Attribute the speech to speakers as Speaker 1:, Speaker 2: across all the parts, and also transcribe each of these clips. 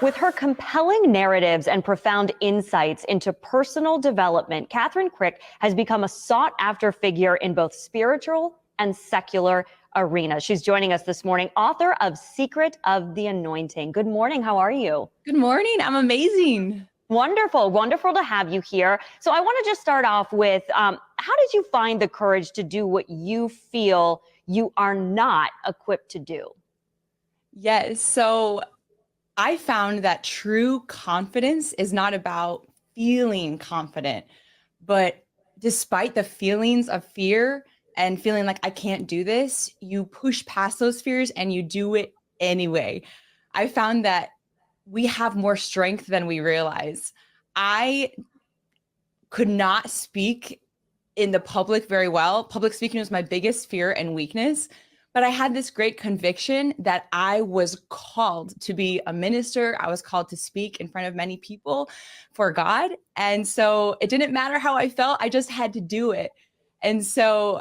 Speaker 1: With her compelling narratives and profound insights into personal development, Catherine Crick has become a sought-after figure in both spiritual and secular arenas. She's joining us this morning, author of Secret of the Anointing. Good morning. How are you?
Speaker 2: Good morning. I'm amazing.
Speaker 1: Wonderful. Wonderful to have you here. So I want to just start off with, how did you find the courage to do what you feel you are not equipped to do?
Speaker 2: Yes. So I found that true confidence is not about feeling confident, but despite the feelings of fear and feeling like I can't do this, you push past those fears and you do it anyway. I found that we have more strength than we realize. I could not speak in the public very well. Public speaking was my biggest fear and weakness. But I had this great conviction that I was called to be a minister. I was called to speak in front of many people for God. And so it didn't matter how I felt. I just had to do it. And so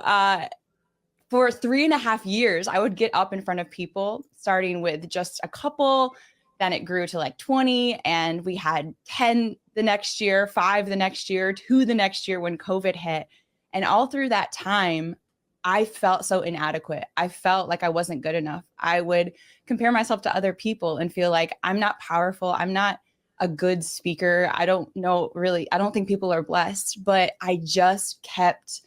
Speaker 2: for 3.5 years, I would get up in front of people, starting with just a couple. Then it grew to like 20. And we had 10 the next year, 5 the next year, 2 the next year when COVID hit. And all through that time, I felt so inadequate. I felt like I wasn't good enough. I would compare myself to other people and feel like I'm not powerful. I'm not a good speaker. I don't know really. I don't think people are blessed, but I just kept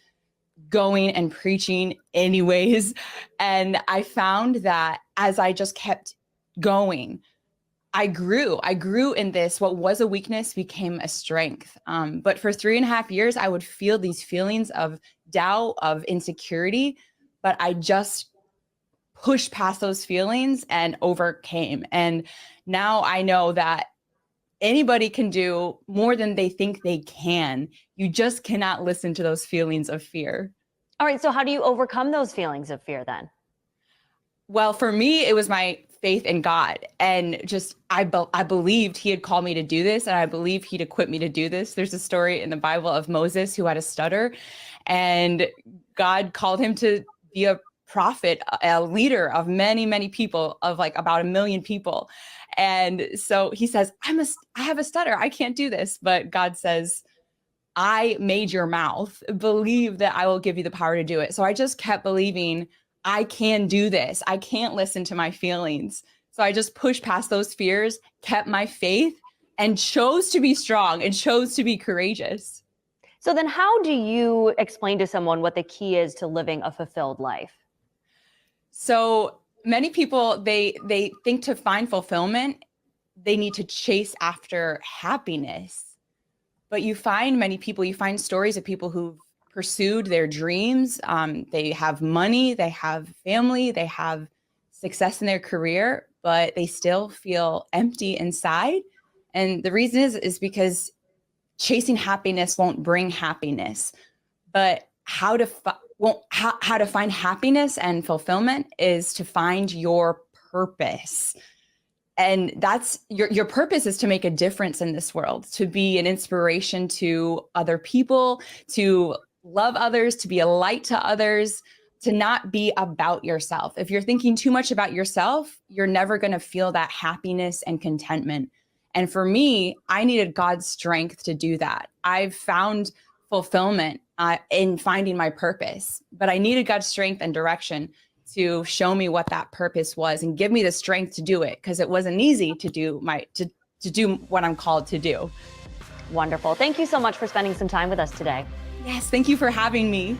Speaker 2: going and preaching anyways. And I found that as I just kept going, I grew in this. What was a weakness became a strength. But for 3.5 years, I would feel these feelings of doubt, of insecurity, but I just pushed past those feelings and overcame. And now I know that anybody can do more than they think they can. You just cannot listen to those feelings of fear.
Speaker 1: All right. So how do you overcome those feelings of fear then?
Speaker 2: Well, for me, it was my faith in God, and just I believed he had called me to do this, and I believe he'd equipped me to do this. There's a story in the Bible of Moses who had a stutter, and God called him to be a prophet, a leader of many, many people, of like about 1 million people. And so he says, I have a stutter. I can't do this. But God says, I made your mouth. Believe that I will give you the power to do it. So I just kept believing I can do this. I can't listen to my feelings. So I just pushed past those fears, kept my faith, and chose to be strong and chose to be courageous.
Speaker 1: So then how do you explain to someone what the key is to living a fulfilled life?
Speaker 2: So many people, they think to find fulfillment, they need to chase after happiness. But you find many people, you find stories of people who've pursued their dreams. They have money, they have family, they have success in their career, but they still feel empty inside. And the reason is because chasing happiness won't bring happiness. But how to find happiness and fulfillment is to find your purpose. And that's your purpose is to make a difference in this world, to be an inspiration to other people, to love others, to be a light to others, to not be about yourself. If you're thinking too much about yourself, you're never going to feel that happiness and contentment. And for me, I needed God's strength to do that. I've found fulfillment in finding my purpose, but I needed God's strength and direction to show me what that purpose was and give me the strength to do it, because it wasn't easy to do to do what I'm called to do.
Speaker 1: Wonderful. Thank you so much for spending some time with us today.
Speaker 2: Yes, thank you for having me.